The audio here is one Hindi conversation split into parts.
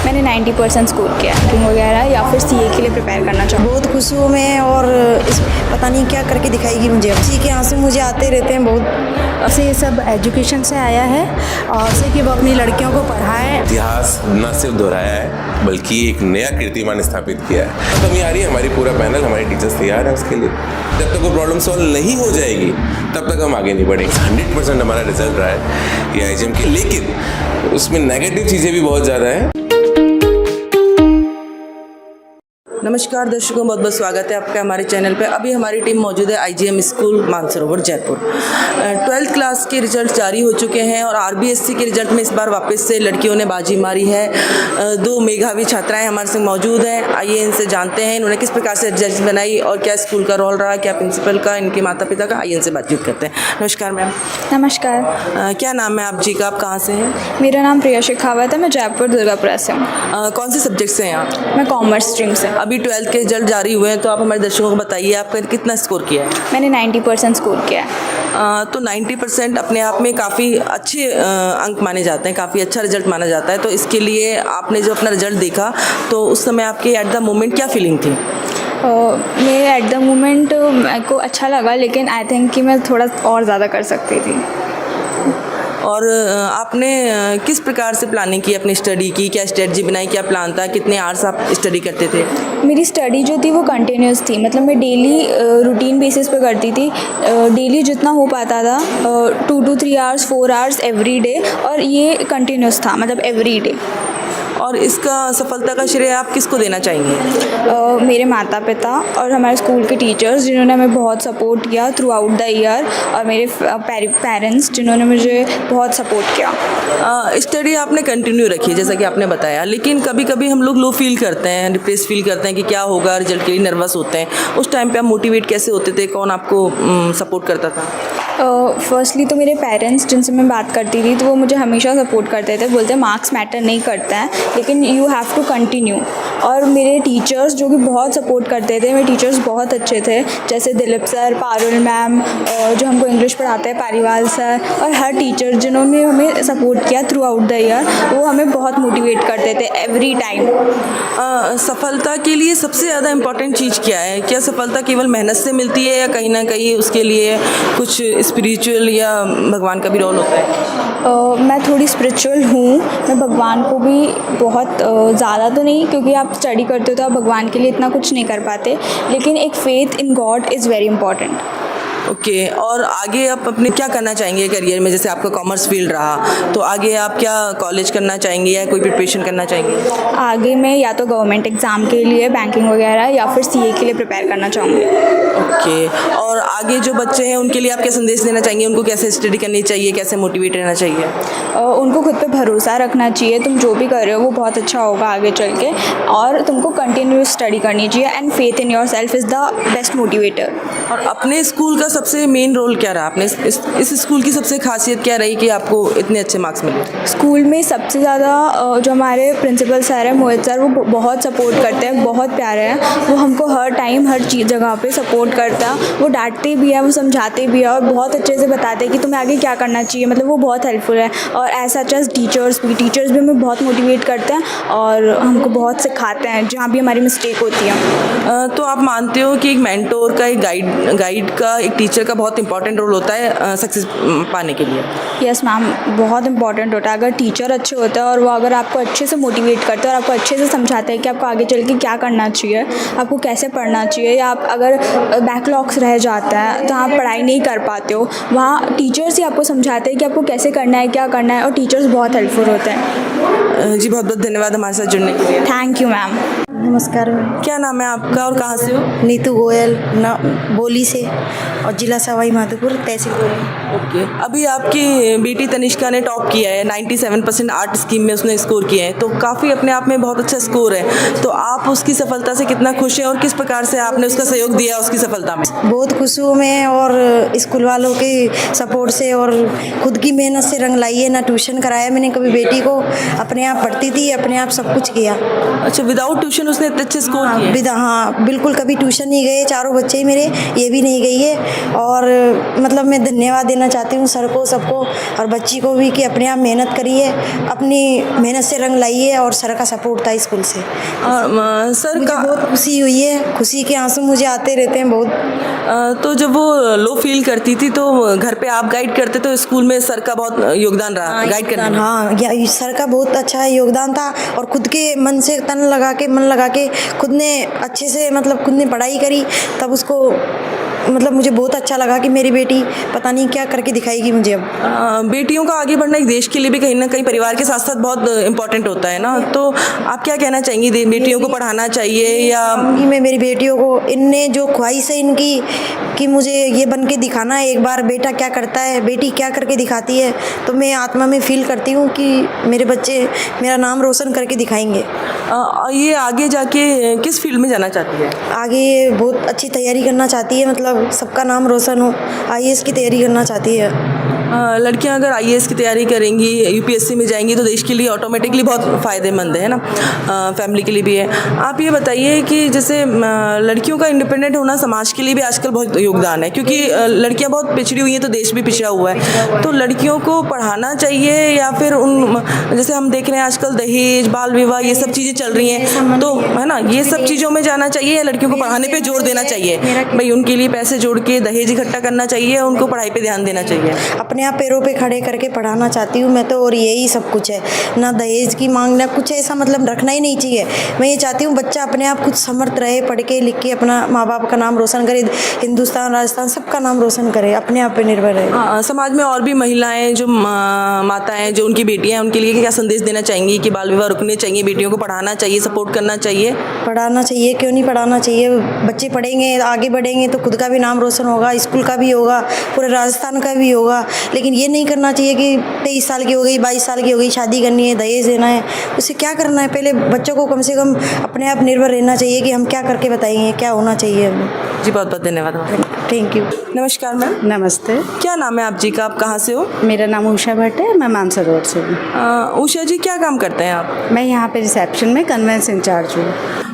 मैंने 90% स्कोर किया है बैंकिंग वगैरह या फिर सीए के लिए प्रिपेयर करना चाहूँ। बहुत खुश हूँ मैं और इस पता नहीं क्या करके दिखाएगी मुझे। सी के आंसू मुझे आते रहते हैं बहुत। से ये सब एजुकेशन से आया है और से कि वो अपनी लड़कियों को पढ़ाए। इतिहास न सिर्फ दोहराया है बल्कि एक नया कीर्तिमान स्थापित किया है। कमी आ रही है, हमारी पूरा पैनल, हमारे टीचर्स तैयार है उसके लिए। जब तक वो प्रॉब्लम सॉल्व नहीं हो जाएगी तब तक हम आगे नहीं बढ़ेंगे। 100% हमारा रिजल्ट रहा है ये आईजीएम की, लेकिन उसमें नेगेटिव चीज़ें भी बहुत ज़्यादा है। नमस्कार दर्शकों, बहुत बहुत स्वागत है आपका हमारे चैनल पे। अभी हमारी टीम मौजूद है IgM school Mansarovar Jaipur. 12th class के रिजल्ट जारी हो चुके हैं और आरबीएससी के रिजल्ट में इस बार वापस से लड़कियों ने बाजी मारी है। 2 मेधावी छात्राएं हमारे संग मौजूद हैं। आइए इनसे जानते हैं इन्होंने किस प्रकार से रिजल्ट बनाई और क्या स्कूल का रोल रहा, क्या प्रिंसिपल का, इनके माता पिता का। आइए इनसे बातचीत करते हैं। नमस्कार मैम। नमस्कार। क्या नाम है आप जी का, आप कहाँ से हैं? मेरा नाम प्रिया शेखावत है, मैं जयपुर दुर्गापुरा से हूँ। कौन से सब्जेक्ट से हैं आप? मैं कॉमर्स स्ट्रीम से। अभी 12th के रिजल्ट जारी हुए हैं तो आप हमारे दर्शकों को बताइए आपका कितना स्कोर किया है? मैंने 90% स्कोर किया है। तो 90% अपने आप में काफ़ी अच्छे अंक माने जाते हैं, काफ़ी अच्छा रिजल्ट माना जाता है। तो इसके लिए आपने जो अपना रिजल्ट देखा तो उस समय आपकी एट द मोमेंट क्या फीलिंग थी? मेरे एट द मोमेंट मेरे को अच्छा लगा, लेकिन आई थिंक कि मैं थोड़ा और ज़्यादा कर सकती थी। और आपने किस प्रकार से प्लानिंग की अपनी स्टडी की? क्या स्ट्रेटजी बनाई, क्या प्लान था, कितने आवर्स आप स्टडी करते थे? मेरी स्टडी जो थी वो कंटिन्यूस थी, मतलब मैं डेली रूटीन बेसिस पे करती थी। डेली जितना हो पाता था 2 to 3 hours 4 hours every day, और ये कंटिन्यूस था, मतलब एवरी डे। और इसका सफलता का श्रेय आप किसको देना चाहेंगे? मेरे माता पिता और हमारे स्कूल के टीचर्स जिन्होंने हमें बहुत सपोर्ट किया थ्रू आउट द ईयर, और मेरे पेरेंट्स जिन्होंने मुझे बहुत सपोर्ट किया। स्टडी आपने कंटिन्यू रखी जैसा कि आपने बताया, लेकिन कभी कभी हम लोग लो फील करते हैं, डिप्रेस फील करते हैं कि क्या होगा, रिजल्ट के लिए नर्वस होते हैं। उस टाइम पे आप मोटिवेट कैसे होते थे? कौन आपको सपोर्ट करता था? फर्स्टली तो मेरे पेरेंट्स जिनसे मैं बात करती थी तो वो मुझे हमेशा सपोर्ट करते थे, बोलते मार्क्स मैटर नहीं करता है लेकिन यू हैव टू कंटिन्यू। और मेरे टीचर्स जो कि बहुत सपोर्ट करते थे, मेरे टीचर्स बहुत अच्छे थे, जैसे दिलीप सर, पारुल मैम जो हमको इंग्लिश पढ़ाते हैं, पारीवाल सर, और हर टीचर जिन्होंने हमें सपोर्ट किया थ्रू आउट द ईयर, वो हमें बहुत मोटिवेट करते थे एवरी टाइम। सफलता के लिए सबसे ज़्यादा इम्पॉर्टेंट चीज़ क्या है? क्या सफलता केवल मेहनत से मिलती है या कहीं ना कहीं उसके लिए कुछ स्पिरिचुअल या भगवान का भी रोल होता है? मैं थोड़ी स्पिरिचुअल हूँ, मैं भगवान को भी बहुत ज़्यादा तो नहीं, क्योंकि आप स्टडी करते हो तो आप भगवान के लिए इतना कुछ नहीं कर पाते, लेकिन एक faith in God is very important. Okay. और आगे आप अपने क्या करना चाहेंगे करियर में? जैसे आपका कॉमर्स फील्ड रहा तो आगे आप क्या कॉलेज करना चाहेंगे या कोई प्रिपरेशन करना चाहेंगे? आगे मैं या तो गवर्नमेंट एग्ज़ाम के लिए बैंकिंग वगैरह या फिर सीए के लिए प्रिपेयर करना चाहूँगी। ओके। और आगे जो बच्चे हैं उनके लिए आप क्या संदेश देना चाहेंगे? उनको कैसे स्टडी करनी चाहिए, कैसे मोटिवेट रहना चाहिए? उनको खुद पे भरोसा रखना चाहिए। तुम जो भी कर रहे हो वो बहुत अच्छा होगा आगे चल के, और तुमको कंटिन्यूस स्टडी करनी चाहिए, and faith in your self is the best motivator. और अपने स्कूल का सबसे मेन रोल क्या रहा? आपने इस स्कूल की सबसे खासियत क्या रही कि आपको इतने अच्छे मार्क्स मिले? स्कूल में सबसे ज़्यादा जो हमारे प्रिंसिपल सर हैं, मोहित सर, वो बहुत सपोर्ट करते हैं, बहुत प्यारे हैं। वो हमको हर टाइम हर चीज़ जगह पे सपोर्ट करता है, वो डांटते भी है, वो समझाते भी है, और बहुत अच्छे से बताते हैं कि तुम्हें आगे क्या करना चाहिए। मतलब वो बहुत हेल्पफुल है। और ऐसा सच टीचर्स भी हमें बहुत मोटिवेट करते हैं और हमको बहुत सिखाते हैं जहाँ भी हमारी मिस्टेक होती है। तो आप मानते हो कि एक मेंटोर का, एक गाइड का, एक टीचर का बहुत इंपॉर्टेंट रोल होता है सक्सेस पाने के लिए? यस मैम, बहुत इंपॉर्टेंट होता है। अगर टीचर अच्छे होते हैं और वो अगर आपको अच्छे से मोटिवेट करते हैं और आपको अच्छे से समझाते हैं कि आपको आगे चल के क्या करना चाहिए, आपको कैसे पढ़ना चाहिए, या आप अगर बैकलॉग्स रह जाता है तो आप पढ़ाई नहीं कर पाते हो, वहाँ टीचर्स ही आपको समझाते हैं कि आपको कैसे करना है, क्या करना है, और टीचर्स बहुत हेल्पफुल होते हैं। जी बहुत बहुत धन्यवाद हमारे साथ जुड़ने के लिए। Thank you ma'am. नमस्कार मैम। क्या नाम है आपका और कहाँ से हो? नीतू गोयल ना बोली से, और जिला सवाई माधोपुर, तहसील बोली। ओके। अभी आपकी बेटी तनिष्का ने टॉप किया है, 97% आर्ट स्कीम में उसने स्कोर किया है, तो काफ़ी अपने आप में बहुत अच्छा स्कोर है। तो आप उसकी सफलता से कितना खुश हैं और किस प्रकार से आपने उसका सहयोग दिया उसकी सफलता में? बहुत खुश हूँ मैं, और स्कूल वालों के सपोर्ट से और खुद की मेहनत से रंग लाई है। ना ट्यूशन कराया मैंने कभी बेटी को, अपने आप पढ़ती थी, अपने आप सब कुछ किया। अच्छा, विदाउट ट्यूशन उसने इतने अच्छे स्कोर किए? हाँ बिल्कुल, कभी ट्यूशन नहीं गए, चारों बच्चे ही मेरे, ये भी नहीं गई है। और मतलब मैं धन्यवाद देना चाहती हूँ सर को, सबको, और बच्ची को भी कि अपने आप मेहनत करी है, अपनी मेहनत से रंग लाई है, और सर का सपोर्ट था स्कूल से। सर मुझे का बहुत खुशी हुई है, खुशी के आंसू मुझे आते रहते हैं बहुत। तो जब वो लो फील करती थी तो घर पे आप गाइड करते, तो स्कूल में सर का बहुत योगदान रहा गाइड करने में? हाँ, सर का बहुत अच्छा योगदान था, और खुद के मन से मन लगा के खुद ने अच्छे से, मतलब खुद ने पढ़ाई करी, तब उसको मतलब मुझे बहुत अच्छा लगा कि मेरी बेटी पता नहीं क्या करके दिखाएगी मुझे अब। बेटियों का आगे बढ़ना एक देश के लिए भी कहीं ना कहीं परिवार के साथ साथ बहुत इम्पोर्टेंट होता है ना, तो आप क्या कहना चाहेंगी? बेटियों को पढ़ाना चाहिए या? मैं मेरी बेटियों को, इनने जो ख्वाहिश है इनकी कि मुझे ये बन के दिखाना है एक बार, बेटा क्या करता है, बेटी क्या करके दिखाती है, तो मैं आत्मा में फील करती हूँ कि मेरे बच्चे मेरा नाम रोशन करके दिखाएंगे। ये आगे जाके किस फील्ड में जाना चाहती है? आगे ये बहुत अच्छी तैयारी करना चाहती है, मतलब सबका नाम रोशन हो, आईएएस की तैयारी करना चाहती है। लड़कियां अगर आईएएस की तैयारी करेंगी, यूपीएससी में जाएंगी, तो देश के लिए ऑटोमेटिकली बहुत फ़ायदेमंद है ना, फैमिली के लिए भी है। आप ये बताइए कि जैसे लड़कियों का इंडिपेंडेंट होना समाज के लिए भी आजकल बहुत योगदान है, क्योंकि लड़कियां बहुत पिछड़ी हुई हैं तो देश भी पिछड़ा हुआ है, तो लड़कियों को पढ़ाना चाहिए या फिर उन, जैसे हम देख रहे हैं आजकल दहेज, बाल विवाह, ये सब चीज़ें चल रही हैं, तो है ना, ये सब चीज़ों में जाना चाहिए या लड़कियों को पढ़ाने पर जोर देना चाहिए? भाई उनके लिए पैसे जोड़ के दहेज इकट्ठा करना चाहिए, उनको पढ़ाई पर ध्यान देना चाहिए? अपने आप पैरों पे खड़े करके पढ़ाना चाहती हूँ मैं तो, और यही सब कुछ है, ना दहेज की मांग, ना कुछ ऐसा, मतलब रखना ही नहीं चाहिए। मैं ये चाहती हूँ बच्चा अपने आप खुद समर्थ रहे, पढ़ के लिख के अपना माँ बाप का नाम रोशन करे, हिंदुस्तान राजस्थान सबका नाम रोशन करे, अपने आप पे निर्भर रहे। समाज में और भी महिलाएं जो माताएं, जो उनकी बेटियां हैं, उनके लिए क्या संदेश देना चाहेंगी कि बाल विवाह रुकने चाहिए, बेटियों को पढ़ाना चाहिए, सपोर्ट करना चाहिए? पढ़ाना चाहिए, क्यों नहीं पढ़ाना चाहिए। बच्चे पढ़ेंगे, आगे बढ़ेंगे तो खुद का भी नाम रोशन होगा, स्कूल का भी होगा, पूरे राजस्थान का भी होगा। लेकिन ये नहीं करना चाहिए कि 23 साल की हो गई, 22 साल की हो गई, शादी करनी है, दहेज देना है, उससे क्या करना है। पहले बच्चों को कम से कम अपने आप निर्भर रहना चाहिए कि हम क्या करके बताएंगे, क्या होना चाहिए हमें। जी बहुत बहुत धन्यवाद। Thank you. नमस्कार मैम। नमस्ते, क्या नाम है आप जी का? आप कहाँ से हो? मेरा नाम उषा भट्ट है, मैं मानसरोवर से हूँ। उषा जी, क्या काम करते हैं आप? मैं यहाँ पे रिसेप्शन में कन्वेंस इंचार्ज हूँ।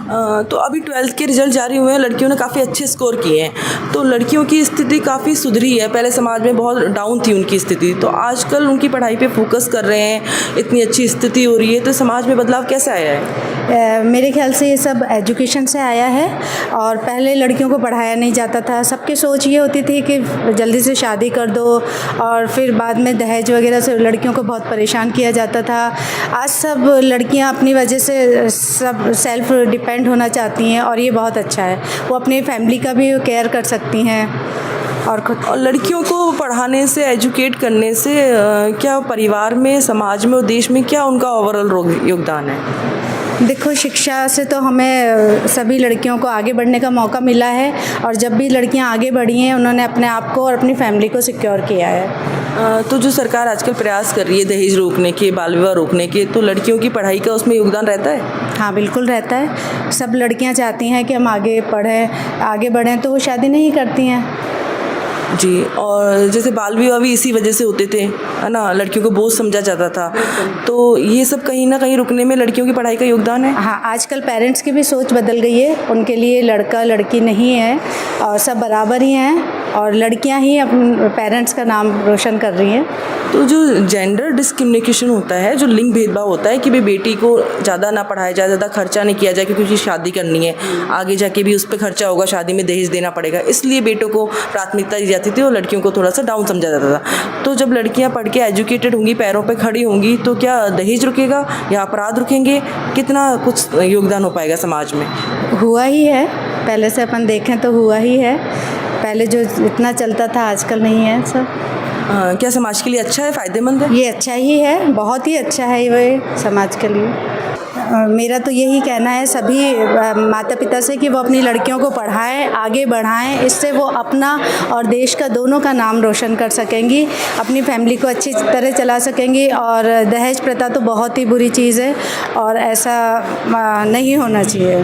तो अभी 12th के रिजल्ट जारी हुए हैं, लड़कियों ने काफ़ी अच्छे स्कोर किए हैं, तो लड़कियों की स्थिति काफ़ी सुधरी है। पहले समाज में बहुत डाउन थी उनकी स्थिति, तो आजकल उनकी पढ़ाई पे फोकस कर रहे हैं, इतनी अच्छी स्थिति हो रही है, तो समाज में बदलाव कैसे आया है? मेरे ख्याल से ये सब एजुकेशन से आया है, और पहले लड़कियों को पढ़ाया नहीं जाता था। सबकी सोच ये होती थी कि जल्दी से शादी कर दो, और फिर बाद में दहेज वगैरह से लड़कियों को बहुत परेशान किया जाता था। आज सब लड़कियां अपनी वजह से सब सेल्फ डिपेंड होना चाहती हैं, और ये बहुत अच्छा है। वो अपनी फैमिली का भी केयर कर सकती हैं, और लड़कियों को पढ़ाने से, एजुकेट करने से क्या परिवार में, समाज में और देश में क्या उनका ओवरऑल योगदान है? देखो, शिक्षा से तो हमें सभी लड़कियों को आगे बढ़ने का मौका मिला है, और जब भी लड़कियां आगे बढ़ी हैं उन्होंने अपने आप को और अपनी फैमिली को सिक्योर किया है। तो जो सरकार आजकल प्रयास कर रही है दहेज रोकने के, बाल विवाह रोकने के, तो लड़कियों की पढ़ाई का उसमें योगदान रहता है? हाँ, बिल्कुल रहता है। सब लड़कियां चाहती हैं कि हम आगे पढ़ें, आगे बढ़ें, तो वो शादी नहीं करती हैं। जी, और जैसे बाल विवाह भी इसी वजह से होते थे, है ना, लड़कियों को बोझ समझा जाता था, तो ये सब कहीं ना कहीं रुकने में लड़कियों की पढ़ाई का योगदान है? हाँ, आजकल पेरेंट्स की भी सोच बदल गई है, उनके लिए लड़का लड़की नहीं है, और सब बराबर ही हैं, और लड़कियां ही अपने पेरेंट्स का नाम रोशन कर रही हैं। तो जो जेंडर डिस्क्रिमिनेशन होता है, जो लिंग भेदभाव होता है कि भाई बेटी को ज़्यादा ना पढ़ाया जाए, ज़्यादा खर्चा नहीं किया जाए, क्योंकि उसकी शादी करनी है, आगे जाके भी उस पर खर्चा होगा, शादी में दहेज देना पड़ेगा, इसलिए बेटों को प्राथमिकता दी जाती थी और लड़कियों को थोड़ा सा डाउन समझा जाता था। तो जब लड़कियां पढ़ के एजुकेटेड होंगी, पैरों पे खड़ी होंगी, तो क्या दहेज रुकेगा या अपराध रुकेंगे? कितना कुछ योगदान हो पाएगा समाज में? हुआ ही है, पहले से अपन देखें तो हुआ ही है। पहले जो इतना चलता था आजकल नहीं है सब। क्या समाज के लिए अच्छा है, फ़ायदेमंद है? ये अच्छा ही है, बहुत ही अच्छा है ये समाज के लिए। मेरा तो यही कहना है सभी माता पिता से कि वो अपनी लड़कियों को पढ़ाएं, आगे बढ़ाएं, इससे वो अपना और देश का दोनों का नाम रोशन कर सकेंगी, अपनी फैमिली को अच्छी तरह चला सकेंगी। और दहेज प्रथा तो बहुत ही बुरी चीज़ है, और ऐसा नहीं होना चाहिए।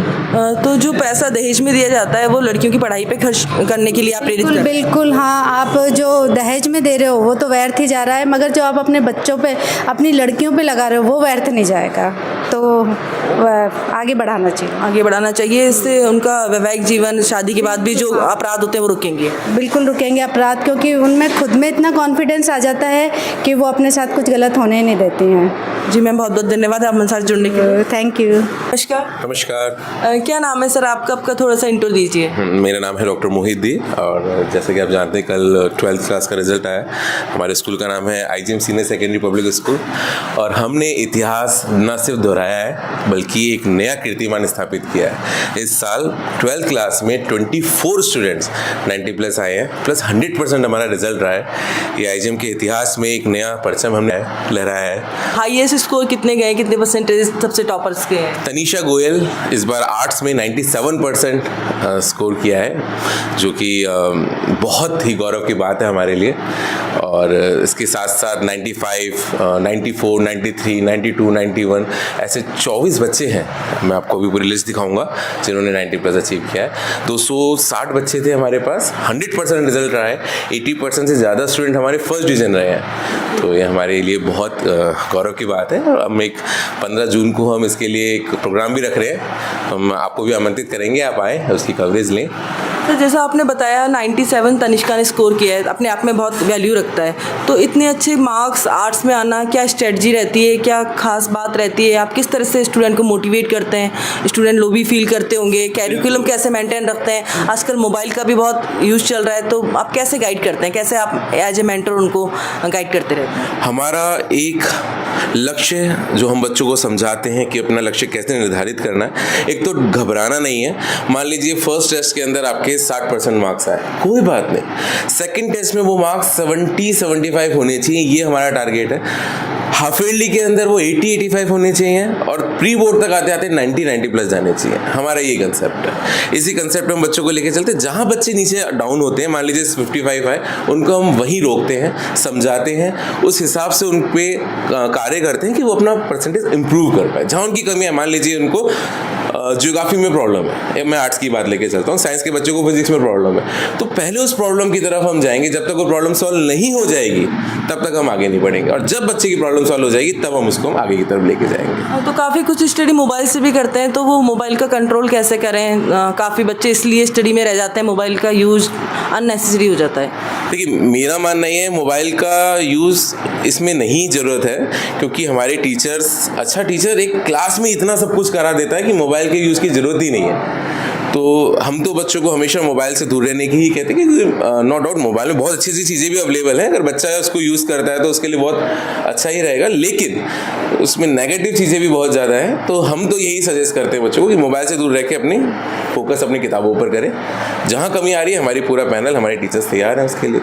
तो जो पैसा दहेज में दिया जाता है वो लड़कियों की पढ़ाई पे खर्च करने के लिए आप प्रेरित करते हैं? बिल्कुल, हाँ। आप जो दहेज में दे रहे हो वो तो व्यर्थ ही जा रहा है, मगर जो आप अपने बच्चों पे, अपनी लड़कियों पे लगा रहे हो वो व्यर्थ नहीं जाएगा। तो आगे बढ़ाना चाहिए। आगे बढ़ाना चाहिए, इससे उनका वैवाहिक जीवन, शादी के बाद भी जो अपराध होते हैं वो रुकेंगे। बिल्कुल रुकेंगे अपराध, क्योंकि उनमें खुद में इतना कॉन्फिडेंस आ जाता है कि वो अपने साथ कुछ गलत होने ही नहीं देती हैं। जी मैम, बहुत बहुत धन्यवाद आप हमारे साथ जुड़ने के लिए। Thank you. नमस्कार। नमस्कार। क्या नाम है सर आपका? आपका थोड़ा सा इंट्रो दीजिए। मेरा नाम है डॉक्टर मोहित और जैसे कि आप जानते हैं कल 12th क्लास का रिजल्ट आया। हमारे स्कूल का नाम है IGM senior secondary public school और हमने इतिहास न सिर्फ दोहराया है बल्कि एक नया कीर्तिमान स्थापित किया है। इस साल 12th क्लास में 24 स्टूडेंट्स 90+ आए हैं, प्लस 100% हमारा रिजल्ट रहा है। ये IGM के इतिहास में एक नया परचम हमने लहराया है। हाईएस्ट स्कोर कितने गए, कितने परसेंटेज सबसे टॉपर्स के हैं? तनीषा गोयल इस बार आर्ट्स में 97% स्कोर किया है, जो कि बहुत ही गौरव की बात है हमारे लिए। और इसके साथ साथ 95, 94, 93, 92, 91 ऐसे 24 बच्चे हैं, मैं आपको अभी पूरी लिस्ट दिखाऊंगा, जिन्होंने 90+ अचीव किया है। 260 बच्चे थे हमारे पास, 100% रिजल्ट रहा है। 80% से ज़्यादा स्टूडेंट हमारे फर्स्ट डिवीज़न रहे हैं, तो ये हमारे लिए बहुत गौरव की बात है। और हम एक 15 जून को हम इसके लिए एक प्रोग्राम भी रख रहे हैं, हम आपको भी आमंत्रित करेंगे, आप आएँ, उसकी कवरेज लें। तो जैसा आपने बताया 97 तनिष्का ने स्कोर किया है, अपने आप में बहुत वैल्यू रखता है। तो इतने अच्छे मार्क्स आर्ट्स में आना, क्या स्ट्रेटजी रहती है, क्या खास बात रहती है? आप किस तरह से स्टूडेंट को मोटिवेट करते हैं? स्टूडेंट लो भी फील करते होंगे, कैरिकुलम कैसे मेंटेन रखते हैं? आजकल मोबाइल का भी बहुत यूज़ चल रहा है, तो आप कैसे गाइड करते हैं? कैसे आप एज ए मेंटर उनको गाइड करते रहते हैं? हमारा एक लक्ष्य जो हम बच्चों को समझाते हैं कि अपना लक्ष्य कैसे निर्धारित करना है। एक तो घबराना नहीं है। मान लीजिए फर्स्ट टेस्ट के अंदर आपके 60% मार्क्स आए, कोई बात नहीं। सेकंड टेस्ट में वो मार्क्स 70-75 होने चाहिए, ये हमारा टारगेट है। हाफ ईयरली के अंदर वो 80-85 होने चाहिए और प्री बोर्ड तक आते आते 90+ जाने चाहिए। हमारा ये कंसेप्ट है। इसी कंसेप्ट में हम बच्चों को लेके चलते हैं। जहाँ बच्चे नीचे डाउन होते हैं, मान लीजिए 55 है, उनको हम वहीं रोकते हैं, समझाते हैं, उस हिसाब से उन पे कार्य करते हैं कि वो अपना परसेंटेज इंप्रूव कर पाए। जहाँ उनकी कमी है, मान लीजिए उनको ज्योग्राफी में प्रॉब्लम है, मैं आर्ट्स की बात लेके चलता हूँ, साइंस के बच्चों को फिजिक्स में प्रॉब्लम है, तो पहले उस प्रॉब्लम की तरफ हम जाएंगे। जब तक वो प्रॉब्लम सॉल्व नहीं हो जाएगी तब तक हम आगे नहीं बढ़ेंगे, और जब बच्चे की प्रॉब्लम सॉल्व हो जाएगी तब हम उसको आगे की तरफ लेके जाएंगे। तो काफ़ी कुछ स्टडी मोबाइल से भी करते हैं, तो वो मोबाइल का कंट्रोल कैसे करें? काफ़ी बच्चे इसलिए स्टडी में रह जाते हैं, मोबाइल का यूज़ अननेसेसरी हो जाता है। देखिए, मेरा मानना ये है मोबाइल का यूज़ इसमें नहीं ज़रूरत है, क्योंकि हमारे टीचर्स, अच्छा टीचर एक क्लास में इतना सब कुछ करा देता है कि मोबाइल के यूज़ की ज़रूरत ही नहीं है। तो हम तो बच्चों को हमेशा मोबाइल से दूर रहने की ही कहते हैं, कि नो डाउट मोबाइल में बहुत अच्छी अच्छी चीज़ें भी अवेलेबल हैं। अगर बच्चा उसको यूज़ करता है तो उसके लिए बहुत अच्छा ही रहेगा, लेकिन उसमें नेगेटिव चीज़ें भी बहुत ज़्यादा हैं। तो हम तो यही सजेस्ट करते हैं बच्चों को कि मोबाइल से दूर रह के अपनी फोकस अपनी किताबों पर करें। जहाँ कमी आ रही है, हमारी पूरा पैनल, हमारे टीचर्स तैयार हैं उसके लिए।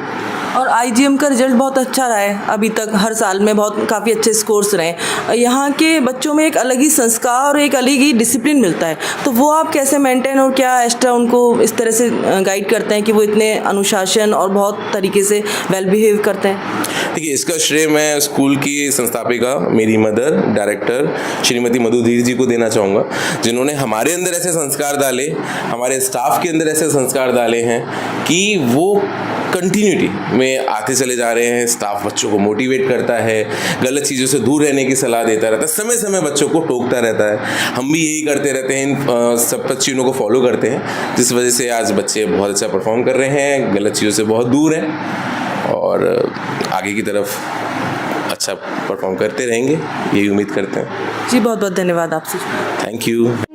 और IGM का रिजल्ट बहुत अच्छा रहा है अभी तक, हर साल में बहुत काफ़ी अच्छे स्कोर्स रहे। यहाँ के बच्चों में एक अलग ही संस्कार और एक अलग ही डिसिप्लिन मिलता है, तो वो आप कैसे मेंटेन और क्या एक्स्ट्रा उनको इस तरह से गाइड करते हैं कि वो इतने अनुशासन और बहुत तरीके से वेल बिहेव करते हैं? देखिए, इसका श्रेय मैं स्कूल की संस्थापिका, मेरी मदर, डायरेक्टर श्रीमती मधुधीर जी को देना चाहूँगा, जिन्होंने हमारे अंदर ऐसे संस्कार डाले, हमारे स्टाफ के अंदर ऐसे संस्कार डाले हैं कि वो कंटिन्यूटी में आते चले जा रहे हैं। स्टाफ बच्चों को मोटिवेट करता है, गलत चीज़ों से दूर रहने की सलाह देता रहता है, समय समय बच्चों को टोकता रहता है। हम भी यही करते रहते हैं, इन सब चीज़ों को फॉलो करते हैं, जिस वजह से आज बच्चे बहुत अच्छा परफॉर्म कर रहे हैं, गलत चीज़ों से बहुत दूर हैं और आगे की तरफ अच्छा परफॉर्म करते रहेंगे, यही उम्मीद करते हैं। जी बहुत बहुत धन्यवाद आपसे। Thank you.